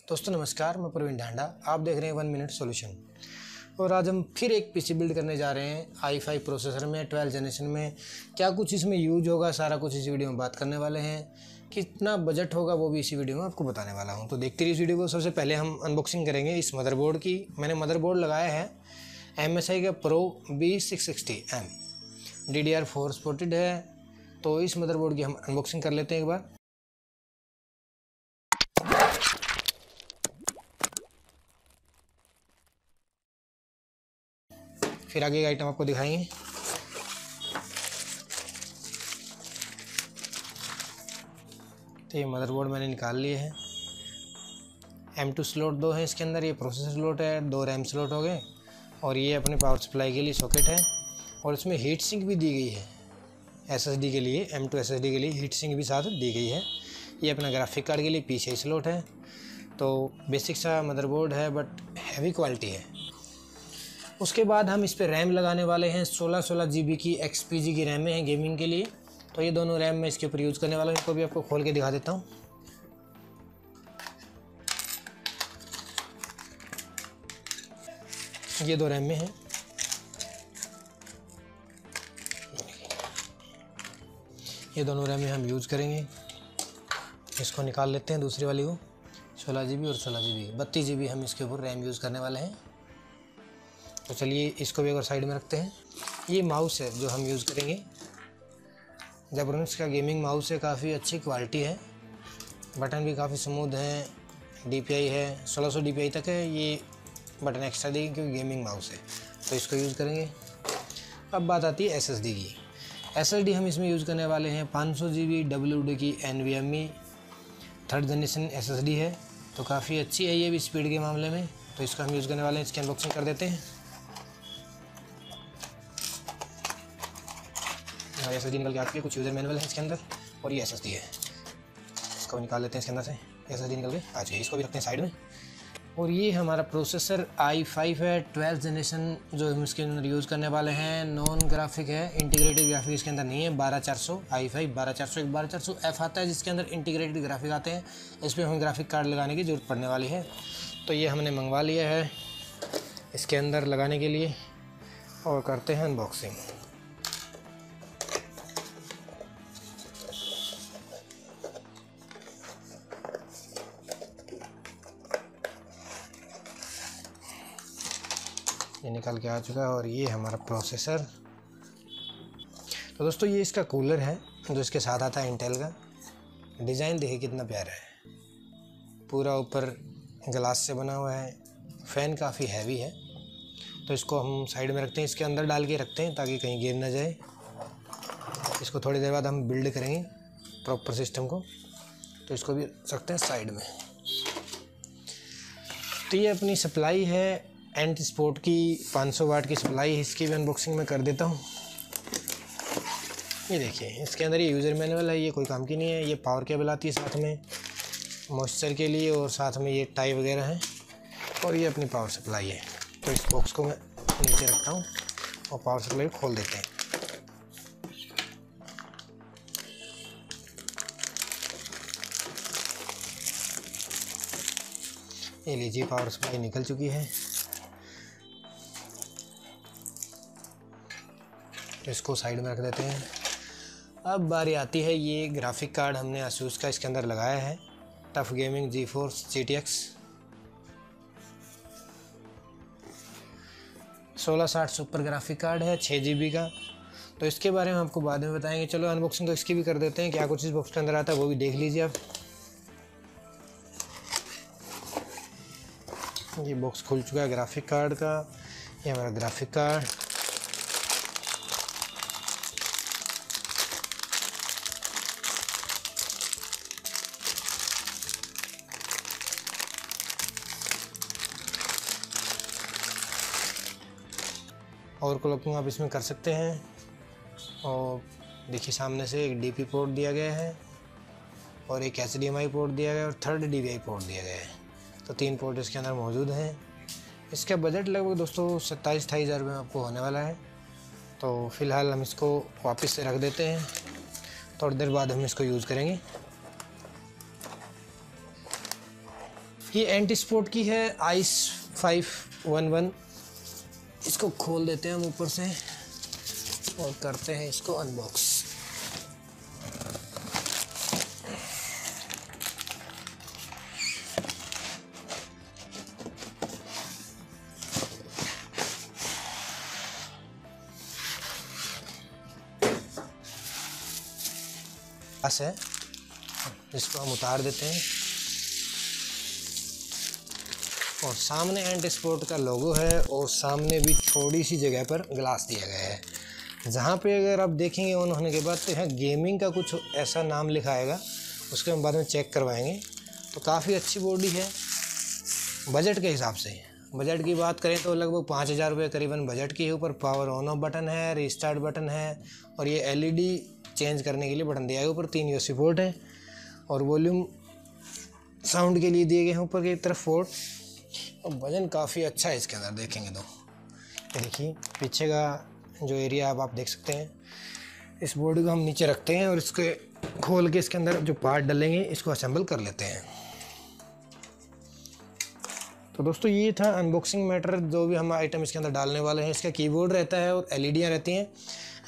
दोस्तों नमस्कार, मैं प्रवीण ढांडा। आप देख रहे हैं 1 मिनट सॉल्यूशन। और आज हम फिर एक पीसी बिल्ड करने जा रहे हैं i5 प्रोसेसर में 12 जनरेशन में। क्या कुछ इसमें यूज होगा, सारा कुछ इस वीडियो में बात करने वाले हैं। कितना बजट होगा वो भी इसी वीडियो में आपको बताने वाला हूं। तो देखते रहिए इस वीडियो को। सबसे पहले हम अनबॉक्सिंग करेंगे इस मदरबोर्ड की। मैंने मदरबोर्ड लगाया है MSI का Pro B660M, DDR4 सपोर्टेड है। तो इस मदरबोर्ड की हम अनबॉक्सिंग कर लेते हैं एक बार। फिर आगे का आइटम आपको दिखाएंगे। तो ये मदरबोर्ड मैंने निकाल लिए है। M2 स्लॉट 2 है इसके अंदर, ये प्रोसेसर स्लॉट है, 2 रैम स्लॉट हो गए और ये अपने पावर सप्लाई के लिए सॉकेट है। और इसमें हीट सिंक भी दी गई है SSD के लिए, M2 SSD के लिए हीट सिंक भी साथ दी गई है। ये अपना ग्राफिक कार्ड के लिए पीछे स्लॉट है। तो बेसिक सा मदरबोर्ड है बट हैवी क्वालिटी है। उसके बाद हम इस पे रैम लगाने वाले हैं। 16 GB की XPG की रैम है गेमिंग के लिए। तो ये दोनों रैम मैं इसके ऊपर यूज़ करने वाला हूँ। इनको भी आपको खोल के दिखा देता हूँ। ये 2 रैम में है। ये दोनों रैम में हम यूज़ करेंगे। इसको निकाल लेते हैं, दूसरी वाली को। 16 GB और 16 GB, 32 GB हम इसके ऊपर रैम यूज़ करने वाले हैं। तो चलिए इसको भी अगर साइड में रखते हैं। ये माउस है जो हम यूज़ करेंगे। जेब्रॉनिक्स का गेमिंग माउस है, काफ़ी अच्छी क्वालिटी है। बटन भी काफ़ी स्मूथ हैं। DPI है, 1600 DPI तक है। ये बटन एक्स्ट्रा देंगे क्योंकि गेमिंग माउस है, तो इसको यूज़ करेंगे। अब बात आती है SSD की। SSD हम इसमें यूज़ करने वाले हैं 500 GB WD की NVMe 3rd जनरेशन SSD है। तो काफ़ी अच्छी है ये भी स्पीड के मामले में। तो इसका हम यूज़ करने वाले हैं। इसकी अनबॉक्सिंग कर देते हैं। SSD निकल के आती है, कुछ यूज़र मैनुअल है इसके अंदर और ये SSD है। इसको निकाल लेते हैं इसके अंदर से। SSD निकल के आ जाइए, इसको भी रखते हैं साइड में। और ये हमारा प्रोसेसर i5 है 12 जनरेशन जो हम इसके अंदर यूज़ करने वाले हैं। नॉन ग्राफिक है, इंटीग्रेटेड ग्राफिक इसके अंदर नहीं है। 12400 i5 12400 एक 12400F आता है जिसके अंदर इंटीग्रेटेड ग्राफिक आते हैं। इस पर हमें ग्राफिक कार्ड लगाने की ज़रूरत पड़ने वाली है। तो ये हमने मंगवा लिया है इसके अंदर लगाने के लिए और करते हैं अनबॉक्सिंग। ये निकल के आ चुका है और ये हमारा प्रोसेसर। तो दोस्तों ये इसका कूलर है जो इसके साथ आता है इंटेल का। डिज़ाइन देखिए कितना प्यारा है, पूरा ऊपर ग्लास से बना हुआ है। फ़ैन काफ़ी हैवी है। तो इसको हम साइड में रखते हैं, इसके अंदर डाल के रखते हैं ताकि कहीं गिर ना जाए। इसको थोड़ी देर बाद हम बिल्ड करेंगे प्रॉपर सिस्टम को। तो इसको भी रखते हैं साइड में। तो ये अपनी सप्लाई है एंड स्पोर्ट की 500 वाट की सप्लाई। इसकी भी अनबॉक्सिंग मैं कर देता हूँ। ये देखिए इसके अंदर ये यूज़र मैनुअल है, ये कोई काम की नहीं है। ये पावर केबल आती है साथ में मॉइस्चर के लिए और साथ में ये टाई वगैरह है और ये अपनी पावर सप्लाई है। तो इस बॉक्स को मैं नीचे रखता हूँ और पावर सप्लाई खोल देते हैं। ये लीजिए पावर सप्लाई निकल चुकी है। इसको साइड में रख देते हैं। अब बारी आती है, ये ग्राफिक कार्ड हमने ASUS का इसके अंदर लगाया है, TUF gaming GeForce GTX 1660 super graphic card है 6 GB का। तो इसके बारे में आपको बाद में बताएंगे। चलो अनबॉक्सिंग तो इसकी भी कर देते हैं। क्या कुछ इस बॉक्स के अंदर आता है वो भी देख लीजिए आप। ये बॉक्स खुल चुका है ग्राफिक कार्ड का। ये हमारा ग्राफिक कार्ड। और क्लॉकिंग आप इसमें कर सकते हैं। और देखिए सामने से एक DP पोर्ट दिया गया है और एक HDMI पोर्ट दिया गया है और 3rd DVI पोर्ट दिया गया है। तो 3 पोर्ट इसके अंदर मौजूद हैं। इसका बजट लगभग दोस्तों 27-28 हज़ार में आपको होने वाला है। तो फ़िलहाल हम इसको वापस से रख देते हैं, थोड़ी देर बाद हम इसको यूज़ करेंगे। ये एंटी स्पोर्ट की है आइस 511। इसको खोल देते हैं हम ऊपर से और करते हैं इसको अनबॉक्स। बस है, इसको हम उतार देते हैं और सामने एंटी स्पोर्ट का लोगो है और सामने भी थोड़ी सी जगह पर ग्लास दिया गया है, जहाँ पे अगर आप देखेंगे ऑन होने के बाद तो यहाँ गेमिंग का कुछ ऐसा नाम लिखा आएगा, उसके हम बाद में चेक करवाएंगे। तो काफ़ी अच्छी बॉडी है बजट के हिसाब से। बजट की बात करें तो लगभग 5,000 रुपये करीबन बजट के ऊपर पावर ऑन ऑफ बटन है, रिस्टार्ट बटन है और ये एलईडी चेंज करने के लिए बटन दिया है। ऊपर 3 यूएसबी पोर्ट है और वॉल्यूम साउंड के लिए दिए गए हैं ऊपर की तरफ पोर्ट। और वजन काफ़ी अच्छा है इसके अंदर देखेंगे तो। ये देखिए पीछे का जो एरिया आप देख सकते हैं। इस बोर्ड को हम नीचे रखते हैं और इसके खोल के इसके अंदर जो पार्ट डलेंगे इसको असेंबल कर लेते हैं। तो दोस्तों ये था अनबॉक्सिंग मैटर। जो भी हम आइटम इसके अंदर डालने वाले हैं, इसका कीबोर्ड रहता है और एलईडियाँ रहती हैं।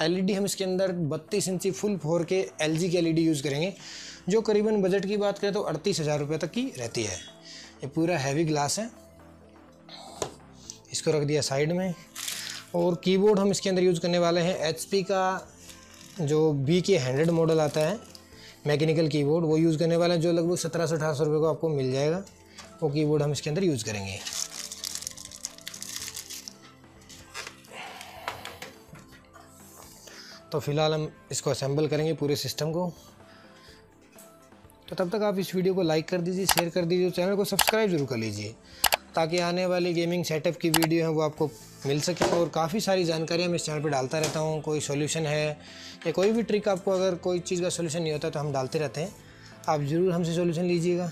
एलईडी हम इसके अंदर 32 इंची फुल 4K एलजी की एलईडी यूज़ करेंगे, जो करीबन बजट की बात करें तो 38,000 रुपये तक की रहती है। ये पूरा हैवी ग्लास है, इसको रख दिया साइड में। और कीबोर्ड हम इसके अंदर यूज़ करने वाले हैं एचपी का जो BK100 मॉडल आता है मैकेनिकल कीबोर्ड, वो यूज़ करने वाले हैं, जो लगभग 1700 से 1800 रुपये को आपको मिल जाएगा। वो कीबोर्ड हम इसके अंदर यूज़ करेंगे। तो फिलहाल हम इसको असेंबल करेंगे पूरे सिस्टम को। तो तब तक आप इस वीडियो को लाइक कर दीजिए, शेयर कर दीजिए, चैनल को सब्सक्राइब जरूर कर लीजिए ताकि आने वाली गेमिंग सेटअप की वीडियो है वो आपको मिल सके। और काफ़ी सारी जानकारियाँ मैं इस चैनल पर डालता रहता हूँ। कोई सॉल्यूशन है या कोई भी ट्रिक, आपको अगर कोई चीज़ का सॉल्यूशन नहीं होता तो हम डालते रहते हैं, आप ज़रूर हमसे सॉल्यूशन लीजिएगा।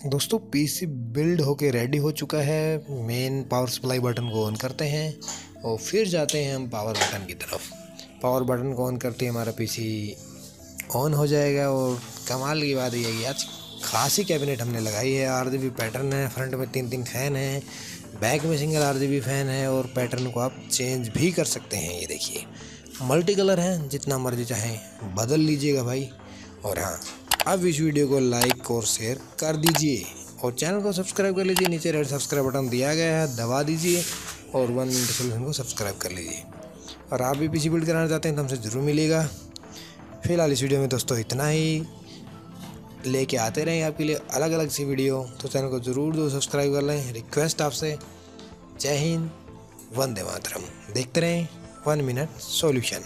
दोस्तों पीसी बिल्ड होके रेडी हो चुका है। मेन पावर सप्लाई बटन को ऑन करते हैं और फिर जाते हैं हम पावर बटन की तरफ। पावर बटन को ऑन करते ही हमारा पीसी ऑन हो जाएगा। और कमाल की बात यही है, आज खासी कैबिनेट हमने लगाई है। आरजीबी पैटर्न है, फ्रंट में 3 फैन हैं, बैक में सिंगल आरजीबी फैन है और पैटर्न को आप चेंज भी कर सकते हैं। ये देखिए मल्टी कलर है, जितना मर्जी चाहें बदल लीजिएगा भाई। और हाँ, अब इस वीडियो को लाइक और शेयर कर दीजिए और चैनल को सब्सक्राइब कर लीजिए। नीचे रेड सब्सक्राइब बटन दिया गया है, दबा दीजिए और 1 मिनट सोल्यूशन को सब्सक्राइब कर लीजिए। और आप भी पीसी बिल्ड कराना चाहते हैं तो हमसे ज़रूर मिलेगा। फिलहाल इस वीडियो में दोस्तों इतना ही। लेके आते रहें आपके लिए अलग अलग सी वीडियो, तो चैनल को ज़रूर सब्सक्राइब कर लें, रिक्वेस्ट आपसे। जय हिंद, वंदे मातरम। देखते रहें 1 मिनट सॉल्यूशन।